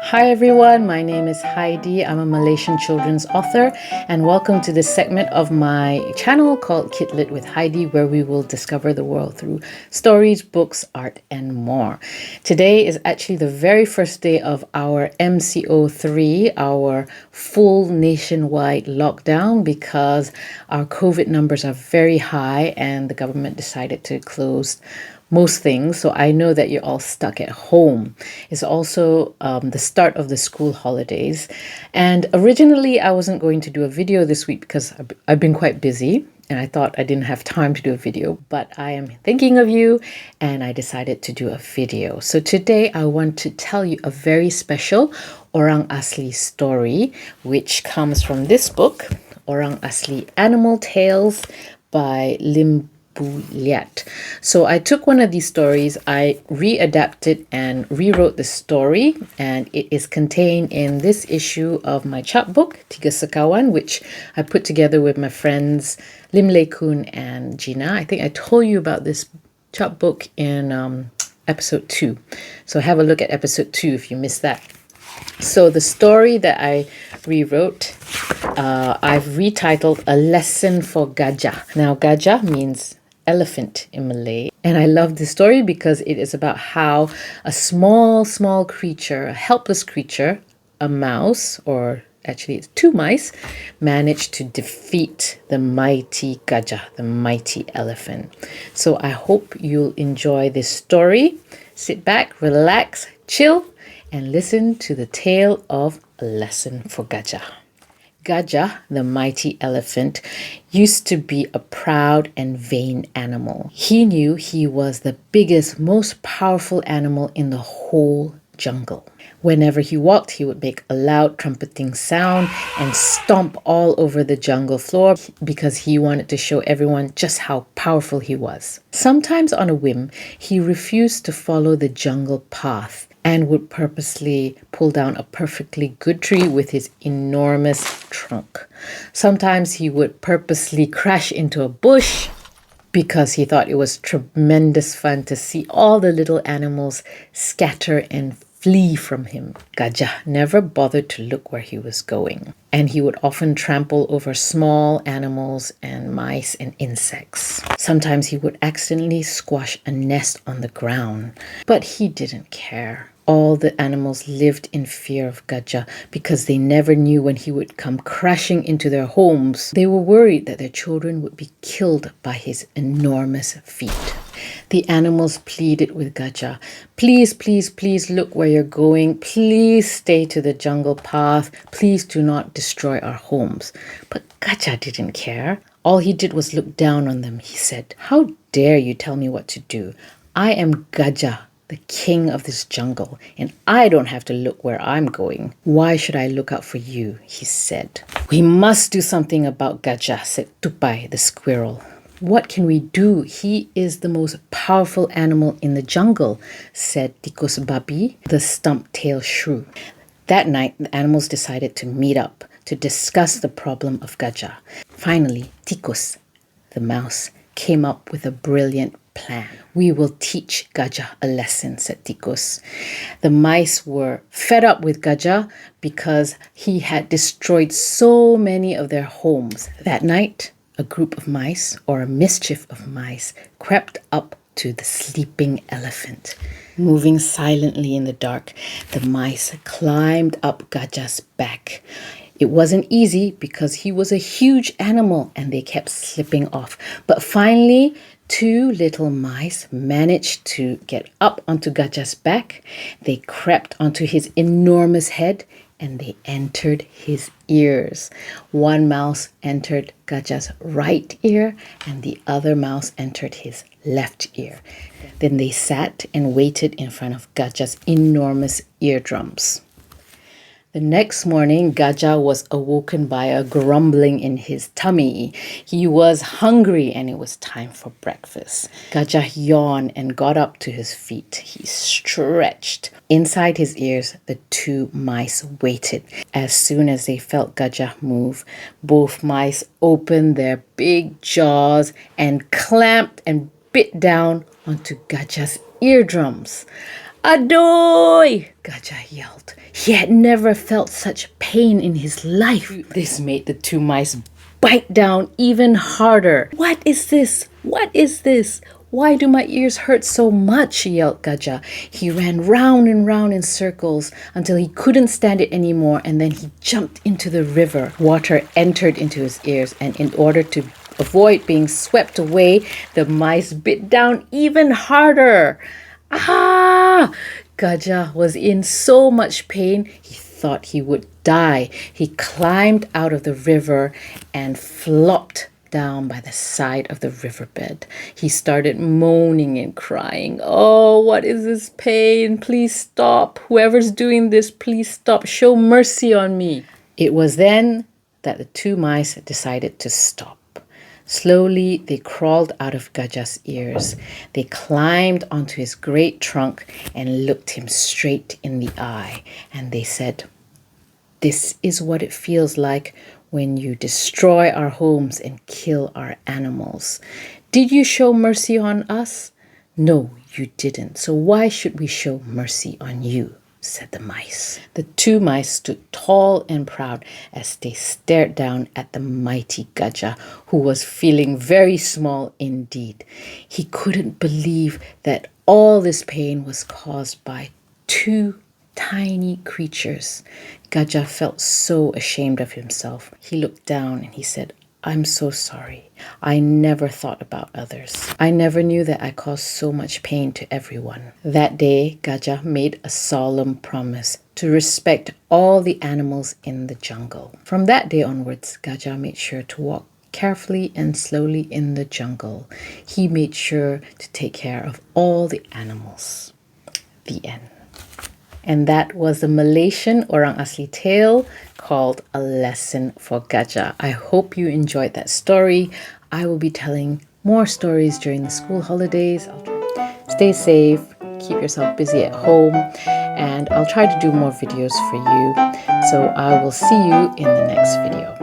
Hi everyone, my name is Heidi. I'm a Malaysian children's author, and welcome to this segment of my channel called Kidlit with Heidi, where we will discover the world through stories, books, art, and more. Today is actually the very first day of our MCO3, our full nationwide lockdown, because our COVID numbers are very high and the government decided to close most things. So I know that you're all stuck at home. It's also the start of the school holidays. And originally I wasn't going to do a video this week because I've been quite busy and I thought I didn't have time to do a video, but I am thinking of you and I decided to do a video. So today I want to tell you a very special Orang Asli story, which comes from this book, Orang Asli Animal Tales by Lim Liat. So I took one of these stories, I readapted and rewrote the story, and it is contained in this issue of my chapbook, Tiga Sekawan, which I put together with my friends Lim Lei Kun and Gina. I think I told you about this chapbook in episode 2. So have a look at episode 2 if you missed that. So the story that I rewrote, I've retitled A Lesson for Gajah. Now, Gajah means elephant in Malay. And I love this story because it is about how a small creature, a helpless creature, a mouse, or actually it's 2 mice, managed to defeat the mighty Gajah, the mighty elephant. So I hope you'll enjoy this story. Sit back, relax, chill, and listen to the tale of A Lesson for Gajah. Gajah, the mighty elephant, used to be a proud and vain animal. He knew he was the biggest, most powerful animal in the whole jungle. Whenever he walked, he would make a loud trumpeting sound and stomp all over the jungle floor because he wanted to show everyone just how powerful he was. Sometimes on a whim, he refused to follow the jungle path and would purposely pull down a perfectly good tree with his enormous trunk. Sometimes he would purposely crash into a bush because he thought it was tremendous fun to see all the little animals scatter and flee from him. Gajah never bothered to look where he was going, and he would often trample over small animals and mice and insects. Sometimes he would accidentally squash a nest on the ground, but he didn't care. All the animals lived in fear of Gajah because they never knew when he would come crashing into their homes. They were worried that their children would be killed by his enormous feet. The animals pleaded with Gajah, "Please, please, please look where you're going. Please stay to the jungle path. Please do not destroy our homes." But Gajah didn't care. All he did was look down on them. He said, "How dare you tell me what to do? I am Gajah, the king of this jungle, and I don't have to look where I'm going. Why should I look out for you?" he said. "We must do something about Gajah," said Tupai the squirrel. "What can we do? He is the most powerful animal in the jungle," said Tikus Babi, the stump-tailed shrew. That night, the animals decided to meet up to discuss the problem of Gajah. Finally, Tikus, the mouse, came up with a brilliant plan. "We will teach Gajah a lesson," said Tikus. The mice were fed up with Gajah because he had destroyed so many of their homes. That night, a group of mice, or a mischief of mice, crept up to the sleeping elephant. Moving silently in the dark, the mice climbed up Gajah's back. It wasn't easy because he was a huge animal and they kept slipping off. But finally, 2 little mice managed to get up onto Gajah's back. They crept onto his enormous head and they entered his ears. One mouse entered Gajah's right ear and the other mouse entered his left ear. Then they sat and waited in front of Gajah's enormous eardrums. The next morning, Gajah was awoken by a grumbling in his tummy. He was hungry and it was time for breakfast. Gajah yawned and got up to his feet. He stretched. Inside his ears, the 2 mice waited. As soon as they felt Gajah move, both mice opened their big jaws and clamped and bit down onto Gajah's eardrums. Adoy! Gajah yelled. He had never felt such pain in his life. This made the two mice bite down even harder. What is this? What is this? Why do my ears hurt so much? Yelled Gajah. He ran round and round in circles until he couldn't stand it anymore, and then he jumped into the river. Water entered into his ears, and in order to avoid being swept away, the mice bit down even harder. Ah! Gajah was in so much pain, he thought he would die. He climbed out of the river and flopped down by the side of the riverbed. He started moaning and crying. Oh, what is this pain? Please stop. Whoever's doing this, please stop. Show mercy on me. It was then that the two mice decided to stop. Slowly, they crawled out of Gajah's ears. They climbed onto his great trunk and looked him straight in the eye. And they said, "This is what it feels like when you destroy our homes and kill our animals. Did you show mercy on us? No, you didn't. So why should we show mercy on you?" said the mice. The two mice stood tall and proud as they stared down at the mighty Gajah, who was feeling very small indeed. He couldn't believe that all this pain was caused by two tiny creatures. Gajah felt so ashamed of himself. He looked down and he said, "I'm so sorry. I never thought about others. I never knew that I caused so much pain to everyone." That day, Gajah made a solemn promise to respect all the animals in the jungle. From that day onwards, Gajah made sure to walk carefully and slowly in the jungle. He made sure to take care of all the animals. The end. And that was the Malaysian Orang Asli tale called A Lesson for Gajah. I hope you enjoyed that story. I will be telling more stories during the school holidays. Stay safe, keep yourself busy at home, and I'll try to do more videos for you. So I will see you in the next video.